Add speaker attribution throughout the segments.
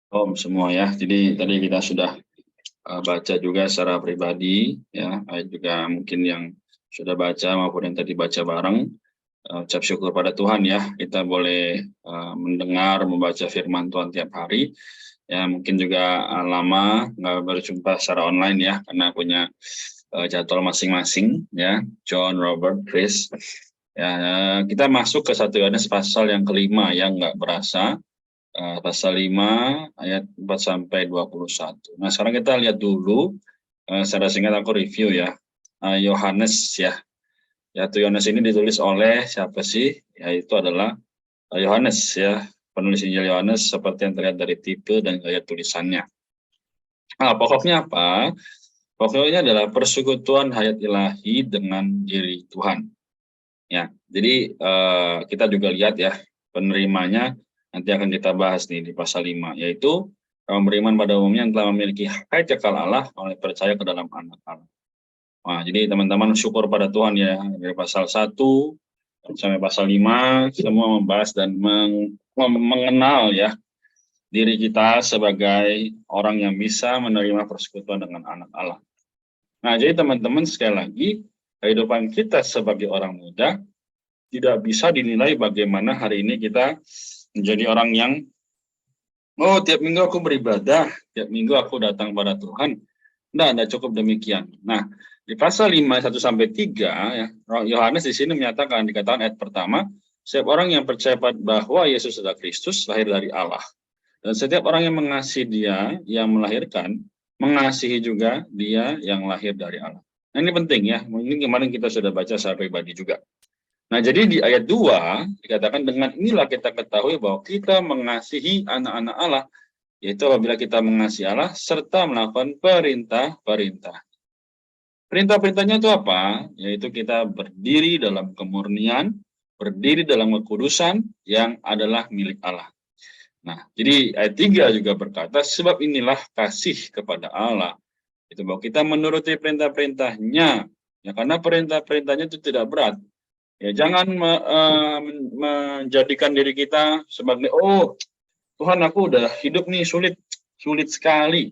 Speaker 1: Om semua ya. Jadi tadi kita sudah baca juga secara pribadi ya, juga mungkin yang sudah baca maupun yang tadi baca bareng. Ucap syukur pada Tuhan ya, kita boleh mendengar, membaca firman Tuhan tiap hari. Ya mungkin juga lama nggak berjumpa secara online ya, karena punya jadwal masing-masing ya, John, Robert, Chris. Ya, kita masuk ke 1 Yohanes pasal yang kelima yang nggak berasa. Pasal 5 ayat 4 sampai 21. Nah, sekarang kita lihat dulu secara singkat aku review ya. Yohanes ya. Yohanes ini ditulis oleh siapa sih? Yaitu adalah Yohanes ya. Penulis Injil Yohanes seperti yang terlihat dari tipe dan gaya tulisannya. Nah, pokoknya apa? Pokoknya adalah persekutuan hayat ilahi dengan diri Tuhan. Ya, jadi kita juga lihat ya penerimanya. Nanti akan kita bahas nih di pasal 5, yaitu orang beriman pada umumnya yang telah memiliki hak kekal Allah oleh percaya ke dalam anak Allah. Nah, jadi teman-teman syukur pada Tuhan ya, dari pasal 1 sampai pasal 5, semua membahas dan mengenal ya diri kita sebagai orang yang bisa menerima persekutuan dengan anak Allah. Nah, jadi teman-teman sekali lagi, kehidupan kita sebagai orang muda tidak bisa dinilai bagaimana hari ini kita menjadi orang yang tiap minggu aku beribadah, tiap minggu aku datang pada Tuhan. Tidak cukup demikian. Nah, di pasal 5, 1 sampai 3, ya, Yohanes di sini menyatakan, dikatakan ayat pertama, setiap orang yang percaya bahwa Yesus adalah Kristus, lahir dari Allah. Dan setiap orang yang mengasihi Dia, yang melahirkan, mengasihi juga Dia yang lahir dari Allah. Nah, ini penting ya, mungkin kemarin kita sudah baca secara pribadi juga. Nah, jadi di ayat 2 dikatakan dengan inilah kita ketahui bahwa kita mengasihi anak-anak Allah, yaitu apabila kita mengasihi Allah serta melakukan perintah-perintah. Perintah-perintahnya itu apa? Yaitu kita berdiri dalam kemurnian, berdiri dalam kekudusan yang adalah milik Allah. Nah, jadi ayat 3 juga berkata, sebab inilah kasih kepada Allah, itu bahwa kita menuruti perintah-perintahnya, ya karena perintah-perintahnya itu tidak berat. Ya, jangan menjadikan diri kita sebagai Tuhan aku udah hidup nih sulit sekali.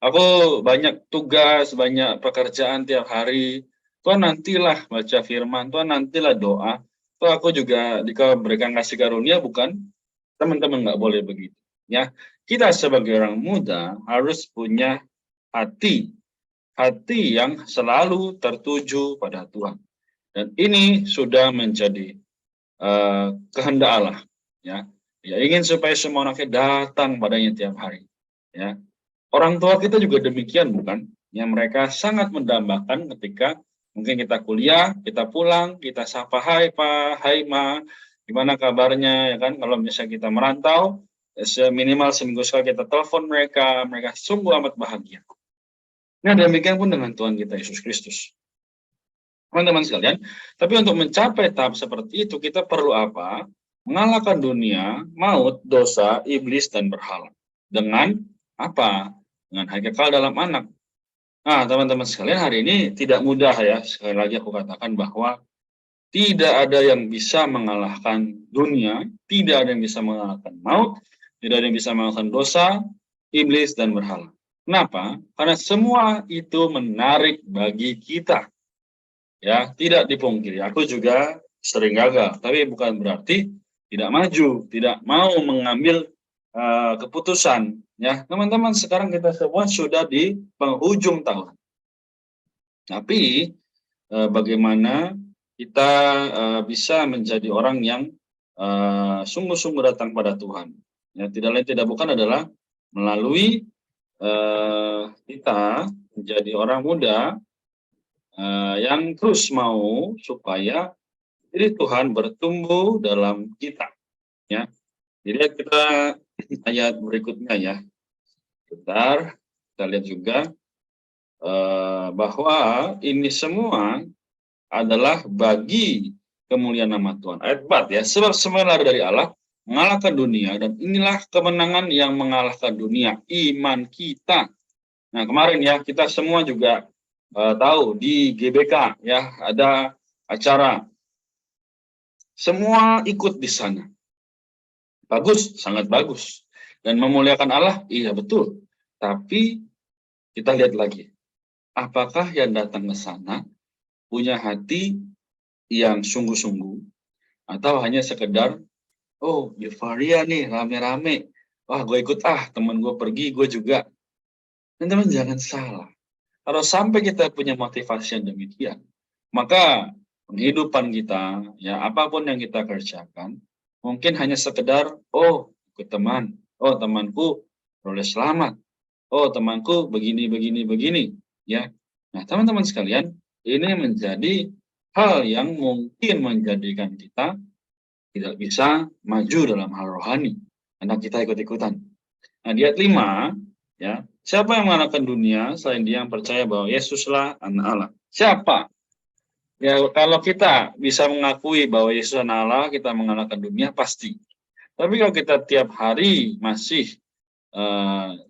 Speaker 1: Aku banyak tugas, banyak pekerjaan tiap hari. Tuhan nantilah baca firman, Tuhan nantilah doa. Tuh aku juga diberikan kasih karunia bukan? Teman-teman nggak boleh begitu. Ya, kita sebagai orang muda harus punya hati yang selalu tertuju pada Tuhan. Dan ini sudah menjadi kehendak Allah, ya. Ya ingin supaya semua anaknya datang padanya tiap hari, ya. Orang tua kita juga demikian bukan? Yang mereka sangat mendambakan ketika mungkin kita kuliah, kita pulang, kita sapa, hai Pak, hai Ma, gimana kabarnya, ya kan? Kalau misalnya kita merantau, minimal seminggu sekali kita telepon mereka, mereka sungguh amat bahagia. Nah, demikian pun dengan Tuhan kita Yesus Kristus. Teman-teman sekalian, tapi untuk mencapai tahap seperti itu, kita perlu apa? Mengalahkan dunia, maut, dosa, iblis, dan berhala. Dengan apa? Dengan hak kekal dalam anak. Nah, teman-teman sekalian, hari ini tidak mudah ya. Sekali lagi aku katakan bahwa tidak ada yang bisa mengalahkan dunia, tidak ada yang bisa mengalahkan maut, tidak ada yang bisa mengalahkan dosa, iblis, dan berhala. Kenapa? Karena semua itu menarik bagi kita. Ya, tidak dipungkiri. Aku juga sering gagal, tapi bukan berarti tidak maju, tidak mau mengambil keputusan. Ya, teman-teman, sekarang kita semua sudah di penghujung tahun. Tapi bagaimana kita bisa menjadi orang yang sungguh-sungguh datang pada Tuhan? Ya, tidak lain tidak bukan adalah melalui kita menjadi orang muda yang terus mau supaya diri Tuhan bertumbuh dalam kita, ya. Jadi kita ayat berikutnya ya. Bentar, kita lihat juga bahwa ini semua adalah bagi kemuliaan nama Tuhan. Ayat 4 ya, sebab semua lahir dari Allah, mengalahkan dunia, dan inilah kemenangan yang mengalahkan dunia, iman kita. Nah, kemarin ya, kita semua juga tahu di GBK ya ada acara, semua ikut di sana. Bagus, sangat bagus. Dan memuliakan Allah, iya betul. Tapi kita lihat lagi, apakah yang datang ke sana punya hati yang sungguh-sungguh, atau hanya sekedar, oh euforia nih, rame-rame, wah gue ikut teman gue pergi, gue juga. Teman-teman jangan salah. Kalau sampai kita punya motivasi yang demikian, maka penghidupan kita, ya apapun yang kita kerjakan, mungkin hanya sekedar, oh ikut teman, oh temanku boleh selamat, oh temanku begini, begini, begini, ya. Nah teman-teman sekalian, ini menjadi hal yang mungkin menjadikan kita tidak bisa maju dalam hal rohani, karena kita ikut-ikutan. Nah di ayat 5, ya, siapa yang mengalahkan dunia selain dia yang percaya bahwa Yesuslah anak Allah? Siapa? Ya, kalau kita bisa mengakui bahwa Yesus anak Allah, kita mengalahkan dunia pasti. Tapi kalau kita tiap hari masih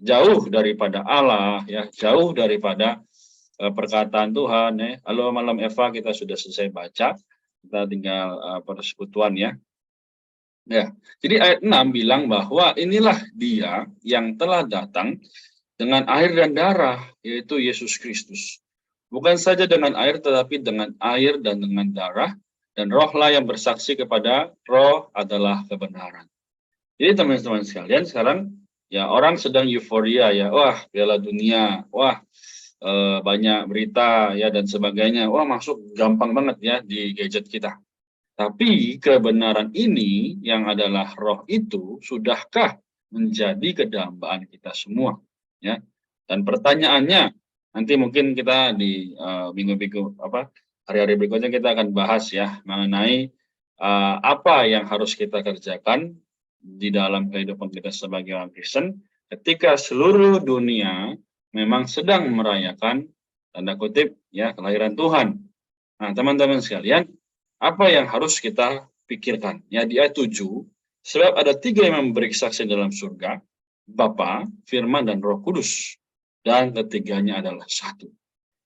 Speaker 1: jauh daripada Allah, ya, jauh daripada perkataan Tuhan, ya. Halo malam Eva, kita sudah selesai baca, kita tinggal persekutuan, ya. Ya, jadi ayat 6 bilang bahwa inilah dia yang telah datang dengan air dan darah, yaitu Yesus Kristus. Bukan saja dengan air, tetapi dengan air dan dengan darah, dan rohlah yang bersaksi kepada roh adalah kebenaran. Jadi teman-teman sekalian, sekarang ya orang sedang euforia, ya, wah Piala Dunia, wah banyak berita ya dan sebagainya, wah masuk gampang banget ya di gadget kita. Tapi kebenaran ini yang adalah roh itu sudahkah menjadi kedambaan kita semua, ya? Dan pertanyaannya nanti mungkin kita di minggu-minggu hari-hari berikutnya kita akan bahas ya mengenai apa yang harus kita kerjakan di dalam kehidupan kita sebagai orang Kristen ketika seluruh dunia memang sedang merayakan tanda kutip ya kelahiran Tuhan. Nah, teman-teman sekalian, apa yang harus kita pikirkan? Ya, di ayat 7, sebab ada 3 yang memberi kesaksian dalam surga, Bapa, Firman, dan Roh Kudus. Dan ketiganya adalah satu.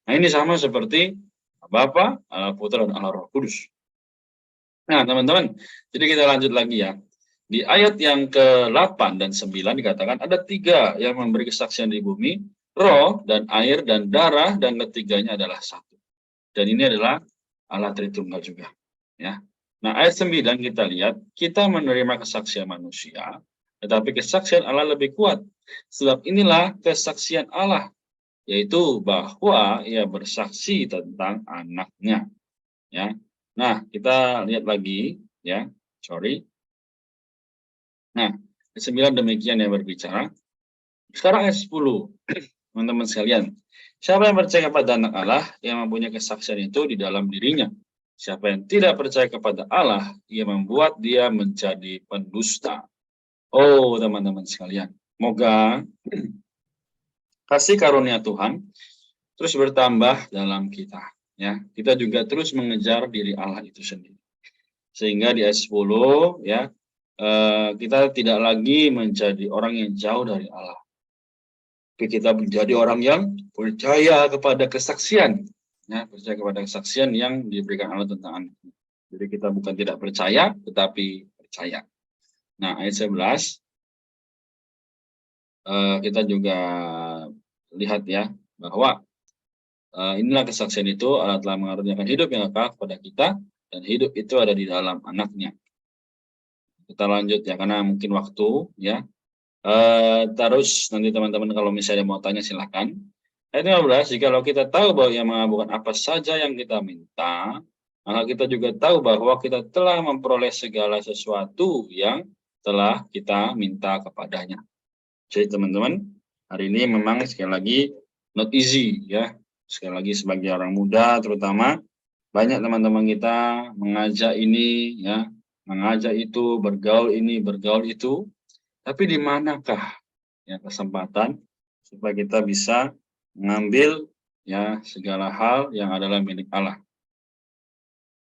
Speaker 1: Nah, ini sama seperti Bapa, Allah Putra, dan Allah Roh Kudus. Nah, teman-teman, jadi kita lanjut lagi ya. Di ayat yang ke-8 dan 9 dikatakan, ada 3 yang memberi kesaksian di bumi, roh, dan air, dan darah, dan ketiganya adalah satu. Dan ini adalah Allah Tritunggal juga. Ya. Nah, ayat 9 kita lihat, kita menerima kesaksian manusia, tetapi kesaksian Allah lebih kuat. Sebab inilah kesaksian Allah, yaitu bahwa ia bersaksi tentang anaknya. Ya. Nah, kita lihat lagi, ya. Nah, ayat 9 demikian yang berbicara. Sekarang ayat 10, teman-teman sekalian. Siapa yang percaya kepada anak Allah, yang mempunyai kesaksian itu di dalam dirinya. Siapa yang tidak percaya kepada Allah, ia membuat dia menjadi pendusta. Oh, teman-teman sekalian. Moga kasih karunia Tuhan terus bertambah dalam kita. Ya, kita juga terus mengejar diri Allah itu sendiri. Sehingga di ayat 10, ya, kita tidak lagi menjadi orang yang jauh dari Allah. Tapi kita menjadi orang yang percaya kepada kesaksian. Ya, percaya kepada kesaksian yang diberikan Allah tentang anaknya. Jadi kita bukan tidak percaya, tetapi percaya. Nah, ayat 11, kita juga lihat ya, bahwa inilah kesaksian itu, Allah telah mengaruniakan hidup yang kekal kepada kita, dan hidup itu ada di dalam anaknya. Kita lanjut ya, karena mungkin waktu ya. Terus nanti teman-teman kalau misalnya mau tanya silakan. Ayat 15, jikalau kita tahu bahwa Ia mengabulkan apa saja yang kita minta, maka kita juga tahu bahwa kita telah memperoleh segala sesuatu yang telah kita minta kepadanya. Jadi teman-teman, hari ini memang sekali lagi not easy ya. Sekali lagi sebagai orang muda terutama, banyak teman-teman kita mengajak ini ya, mengajak itu, bergaul ini, bergaul itu. Tapi di manakah ya kesempatan supaya kita bisa mengambil ya segala hal yang adalah milik Allah.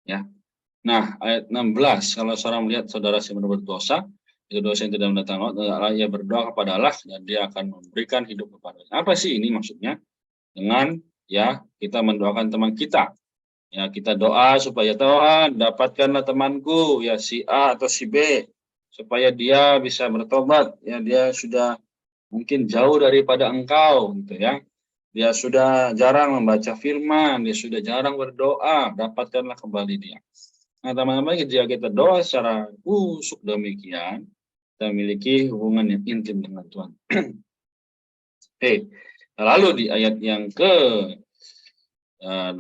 Speaker 1: Ya. Nah, ayat 16, kalau seorang melihat saudara yang berdosa, itu dosa yang tidak mendatangkan Allah, ia berdoa kepada Allah dan dia akan memberikan hidup kepadanya. Apa sih ini maksudnya? Dengan ya kita mendoakan teman kita. Ya, kita doa supaya Tuhan dapatkanlah temanku ya si A atau si B supaya dia bisa bertobat, ya dia sudah mungkin jauh daripada engkau gitu ya. Dia sudah jarang membaca firman, dia sudah jarang berdoa, dapatkanlah kembali dia. Nah, teman-teman, jika kita doa secara kusuk demikian, kita memiliki hubungan yang intim dengan Tuhan. Oke, lalu di ayat yang ke 18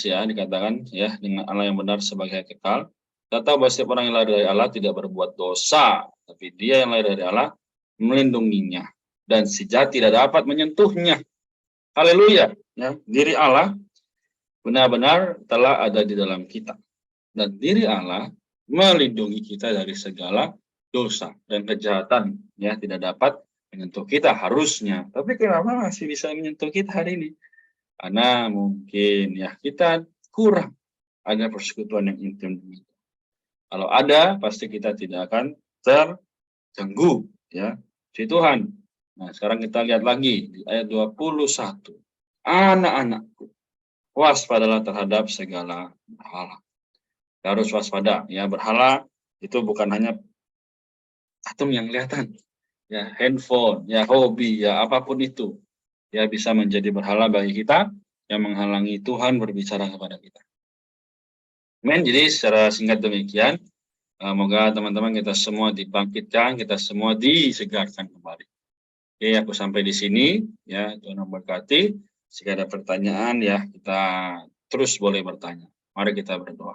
Speaker 1: ya dikatakan ya, dengan Allah yang benar sebagai kekal. Kita tahu bahwa setiap orang yang lahir dari Allah tidak berbuat dosa, tapi dia yang lahir dari Allah melindunginya dan si jahat tidak dapat menyentuhnya. Haleluya, ya. Diri Allah benar-benar telah ada di dalam kita, dan diri Allah melindungi kita dari segala dosa dan kejahatan, ya, tidak dapat menyentuh kita harusnya. Tapi kenapa masih bisa menyentuh kita hari ini? Karena mungkin ya kita kurang ada persekutuan yang intim. Kalau ada, pasti kita tidak akan terganggu, ya, si Tuhan. Nah, sekarang kita lihat lagi di ayat 21. Anak-anakku, waspadalah terhadap segala berhala. Kita harus waspada, ya, berhala itu bukan hanya patung yang kelihatan, ya, handphone, ya, hobi, ya, apapun itu, ya, bisa menjadi berhala bagi kita yang menghalangi Tuhan berbicara kepada kita. Amin. Jadi secara singkat demikian, semoga teman-teman kita semua dibangkitkan, kita semua disegarkan kembali. Oke, aku sampai di sini, ya, Tuhan memberkati. Jika ada pertanyaan, ya, kita terus boleh bertanya. Mari kita berdoa.